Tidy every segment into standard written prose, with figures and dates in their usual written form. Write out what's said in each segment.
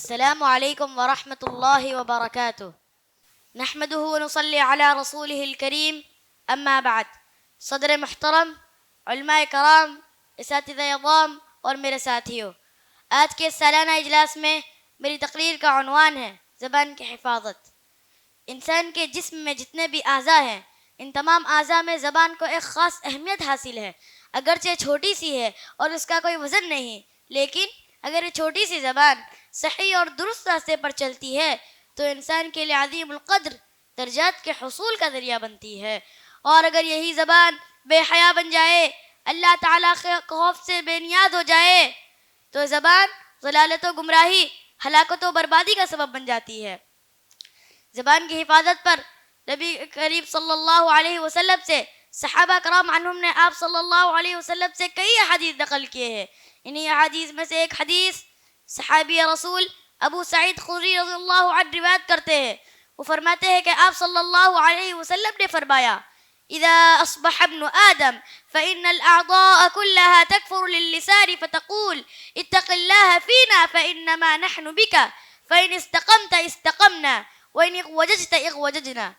السلام علیکم ورحمۃ اللہ وبرکاتہ نحمدہ ونصلی علی رسولہ الکریم اما بعد. صدر محترم، علماء کرام، اساتذہ اعظام اور میرے ساتھیوں، آج کے سالانہ اجلاس میں میری تقریر کا عنوان ہے زبان کی حفاظت. انسان کے جسم میں جتنے بھی اعضاء ہیں، ان تمام اعضاء میں زبان کو ایک خاص اہمیت حاصل ہے. اگرچہ چھوٹی سی ہے اور اس کا کوئی وزن نہیں، لیکن اگر یہ چھوٹی سی زبان صحیح اور درست راستے پر چلتی ہے تو انسان کے لیے عظیم القدر درجات کے حصول کا ذریعہ بنتی ہے. اور اگر یہی زبان بے حیا بن جائے، اللہ تعالیٰ کے خوف سے بے نیاز ہو جائے، تو زبان ضلالت و گمراہی، ہلاکت و بربادی کا سبب بن جاتی ہے. زبان کی حفاظت پر نبی کریم صلی اللہ علیہ وسلم سے صحابہ کرام عنہم نے آپ صلی اللہ علیہ وسلم سے کئی احادیث نقل کیے ہیں. انہی احادیث میں سے ایک حدیث صحابی رسول ابو سعید خدری رضی اللہ عنہ روایت کرتے ہیں. وہ فرماتے ہیں کہ آپ صلی اللہ علیہ وسلم نے فرمایا: اذا اصبح ابن آدم فإن الأعضاء كلها تكفر للسان فتقول اتق الله فينا فإنما نحن بك فإن استقمت استقمنا وإن اغوججت اغوججنا.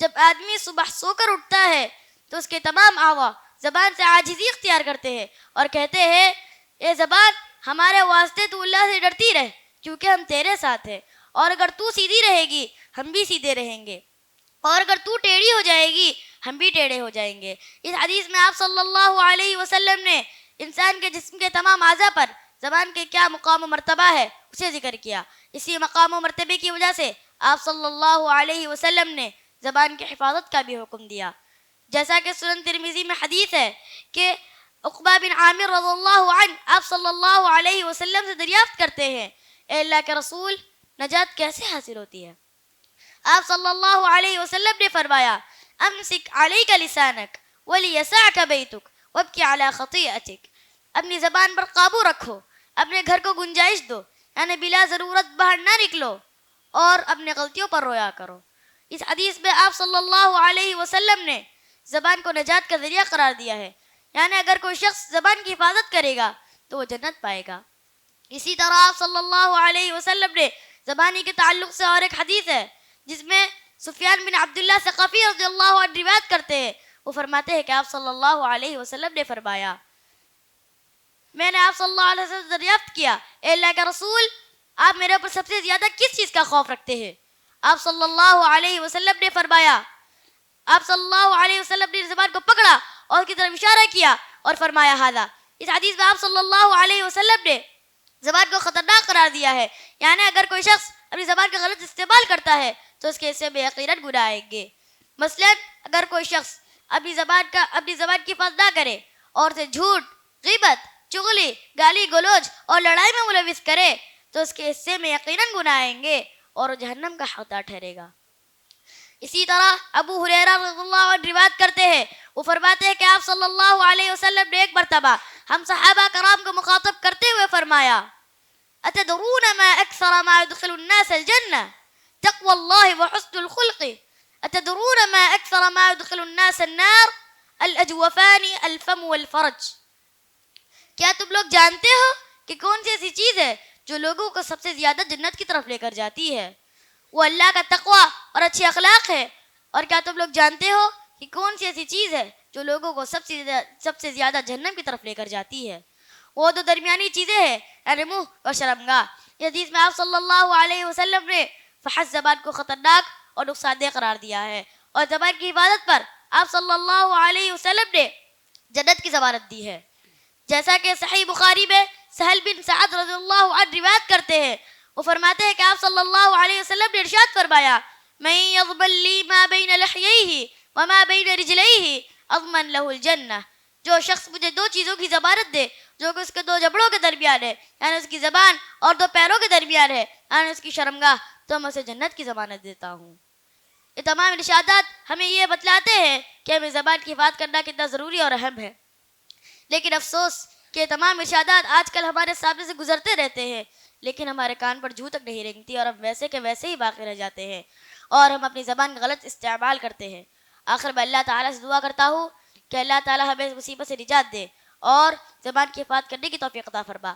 جب آدمی صبح سو کر اٹھتا ہے تو اس کے تمام اعضاء زبان سے عاجزی اختیار کرتے ہیں اور کہتے ہیں: اے زبان، ہمارے واسطے تو اللہ سے ڈرتی رہ، کیونکہ ہم تیرے ساتھ ہیں، اور اگر تو سیدھی رہے گی ہم بھی سیدھے رہیں گے، اور اگر تو ٹیڑھی ہو جائے گی ہم بھی ٹیڑھے ہو جائیں گے. اس حدیث میں آپ صلی اللہ علیہ وسلم نے انسان کے جسم کے تمام اعضاء پر زبان کے کیا مقام و مرتبہ ہے اسے ذکر کیا. اسی مقام و مرتبے کی وجہ سے آپ صلی اللہ علیہ وسلم نے زبان کی حفاظت کا بھی حکم دیا. جیسا کہ سنن ترمذی میں حدیث ہے کہ عقبہ بن عامر رضی اللہ عنہ آپ صلی اللہ علیہ وسلم سے دریافت کرتے ہیں: اے اللہ کے رسول، نجات کیسے حاصل ہوتی ہے؟ آپ صلی اللہ علیہ وسلم نے فرمایا: امسک علیک لسانک ولیسعک بیتک وابکی علی خطیئتک. اپنی زبان پر قابو رکھو، اپنے گھر کو گنجائش دو، یعنی بلا ضرورت باہر نہ نکلو، اور اپنے غلطیوں پر رویا کرو. اس حدیث میں آپ صلی اللہ علیہ وسلم نے زبان کو نجات کا ذریعہ قرار دیا ہے، یعنی اگر کوئی شخص زبان کی حفاظت کرے گا تو وہ جنت پائے گا. اسی طرح آپ صلی اللہ علیہ وسلم نے زبانی کے تعلق سے اور ایک حدیث ہے جس میں سفیان بن عبداللہ ثقفی رضی اللہ عنہ روایت کرتے ہیں. وہ فرماتے ہیں کہ آپ صلی اللہ علیہ وسلم نے فرمایا: میں نے آپ صلی اللہ علیہ وسلم سے دریافت کیا: اے اللہ کے رسول، آپ میرے اوپر سب سے زیادہ کس چیز کا خوف رکھتے ہیں؟ آپ صلی اللہ علیہ وسلم نے فرمایا، آپ صلی اللہ علیہ وسلم نے زبان کو پکڑا اور کی طرف اشارہ کیا اور فرمایا: ہذا. اس حدیث میں آپ صلی اللہ علیہ وسلم نے زبان کو خطرناک قرار دیا ہے، یعنی اگر کوئی شخص اپنی زبان کا غلط استعمال کرتا ہے تو اس کے حصے میں یقیناً گناہ آئیں گے. مثلا اگر کوئی شخص اپنی زبان کی حفاظت نہ کرے اور سے جھوٹ، غیبت، چغلی، گالی گلوچ اور لڑائی میں ملوث کرے تو اس کے حصے میں یقیناً گناہ آئیں گے اور وہ جہنم کا حقدار ٹھہرے گا. اسی طرح ابو ہریرہ رضی اللہ عنہ روایت کرتے ہیں. وہ فرماتے ہیں کہ آپ صلی اللہ علیہ وسلم نے ایک مرتبہ ہم صحابہ کرام کو مخاطب کرتے ہوئے فرمایا: اتدرون ما اکثر ما يدخل الناس الجنہ تقوى اللہ وحسن الخلق اتدرون ما اکثر ما يدخل الناس النار الاجوفان الفم والفرج. کیا تم لوگ جانتے ہو کہ کون سی ایسی چیز ہے جو لوگوں کو سب سے زیادہ جنت کی طرف لے کر جاتی ہے؟ وہ اللہ کا تقوی اور اچھے اخلاق ہے. اور کیا تم لوگ جانتے ہو کہ کون سی ایسی چیز ہے جو لوگوں کو سب سے زیادہ جہنم کی طرف لے کر جاتی ہے؟ وہ دو درمیانی چیزیں ہیں، یعنی منہ اور شرمگاہ. اس حدیث میں آپ صلی اللہ علیہ وسلم نے فحش زبان کو خطرناک اور نقصان دہ قرار دیا ہے، اور زبان کی حفاظت پر آپ صلی اللہ علیہ وسلم نے جنت کی ضمانت دی ہے. جیسا کہ صحیح بخاری میں سہل بن سعد رضی اللہ عنہ روایت کرتے ہیں. وہ فرماتے ہیں کہ آپ صلی اللہ علیہ وسلم نے ارشاد فرمایا: من یضمن لی ما بین لحییہ وما بین رجلیہ اضمن لہ الجنہ. جو شخص مجھے دو چیزوں کی ضمانت دے جو کہ اس کے دو جبڑوں کے درمیان ہے، یعنی اس کی زبان اور دو پیروں کے درمیان ہے، یعنی اس کی شرمگاہ، تو میں اسے جنت کی ضمانت دیتا ہوں. یہ تمام ارشادات ہمیں یہ بتلاتے ہیں کہ ہمیں زبان کی حفاظت کرنا کتنا ضروری اور اہم ہے. لیکن افسوس کہ تمام ارشادات آج کل ہمارے سامنے سے گزرتے رہتے ہیں، لیکن ہمارے کان پر جھو تک نہیں رینگتی اور ہم ویسے کے ویسے ہی باقی رہ جاتے ہیں اور ہم اپنی زبان کا غلط استعمال کرتے ہیں. آخر میں اللہ تعالیٰ سے دعا کرتا ہوں کہ اللہ تعالیٰ ہمیں اس مصیبت سے نجات دے اور زبان کی حفاظت کرنے کی توفیق عطا فرما.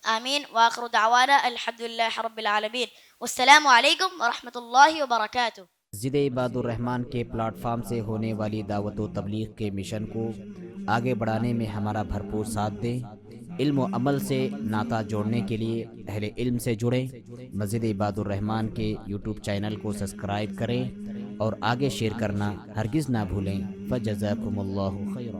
آمین وآخر دعوانا الحمد للہ رب العالمین والسلام علیکم ورحمۃ اللہ وبرکاتہ۔ مسجد عباد الرحمن کے پلیٹ فارم سے ہونے والی دعوت و تبلیغ کے مشن کو آگے بڑھانے میں ہمارا بھرپور ساتھ دیں۔ علم و عمل سے ناطہ جوڑنے کے لیے اہل علم سے جڑیں۔ مسجد عباد الرحمن کے یوٹیوب چینل کو سبسکرائب کریں اور آگے شیئر کرنا ہرگز نہ بھولیں۔ فجزاکم اللہ خیرا۔